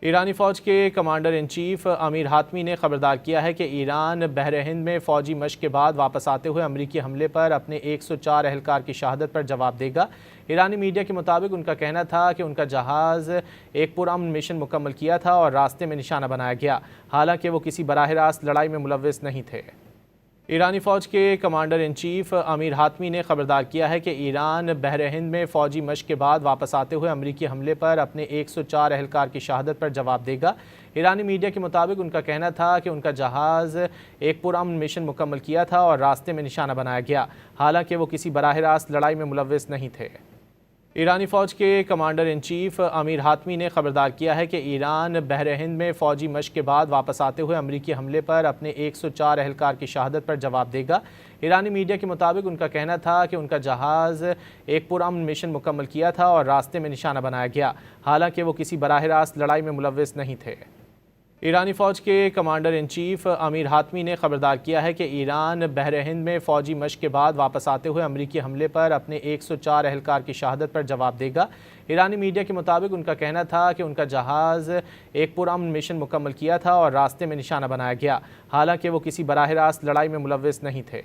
ایرانی فوج کے commander in chief Amir Hatami نے خبردار کیا ہے کہ ایران بحر ہند میں فوجی مشق کے بعد واپس آتے ہوئے امریکی حملے پر اپنے 104 اہلکار کی شہادت پر جواب دے گا۔ ایرانی میڈیا کے مطابق ان کا کہنا تھا کہ ان کا جہاز ایک پرامن مشن مکمل کیا تھا اور راستے میں نشانہ بنایا گیا، حالانکہ وہ کسی براہ راست لڑائی میں ملوث نہیں تھے۔ ایرانی فوج کے commander in chief Amir Hatami نے خبردار کیا ہے کہ ایران بحر ہند میں فوجی مشق کے بعد واپس آتے ہوئے امریکی حملے پر اپنے 104 اہلکار کی شہادت پر جواب دے گا۔ ایرانی میڈیا کے مطابق ان کا کہنا تھا کہ ان کا جہاز ایک پرامن مشن مکمل کیا تھا اور راستے میں نشانہ بنایا گیا، حالانکہ وہ کسی براہ راست لڑائی میں ملوث نہیں تھے۔ ایرانی فوج کے commander in chief Amir Hatami نے خبردار کیا ہے کہ ایران بحر ہند میں فوجی مشق کے بعد واپس آتے ہوئے امریکی حملے پر اپنے 104 اہلکار کی شہادت پر جواب دے گا۔ ایرانی میڈیا کے مطابق ان کا کہنا تھا کہ ان کا جہاز ایک پرامن مشن مکمل کیا تھا اور راستے میں نشانہ بنایا گیا، حالانکہ وہ کسی براہ راست لڑائی میں ملوث نہیں تھے۔ ایرانی فوج کے commander in chief Amir Hatami نے خبردار کیا ہے کہ ایران بحر ہند میں فوجی مشق کے بعد واپس آتے ہوئے امریکی حملے پر اپنے 104 اہلکار کی شہادت پر جواب دے گا۔ ایرانی میڈیا کے مطابق ان کا کہنا تھا کہ ان کا جہاز ایک پرامن مشن مکمل کیا تھا اور راستے میں نشانہ بنایا گیا، حالانکہ وہ کسی براہ راست لڑائی میں ملوث نہیں تھے۔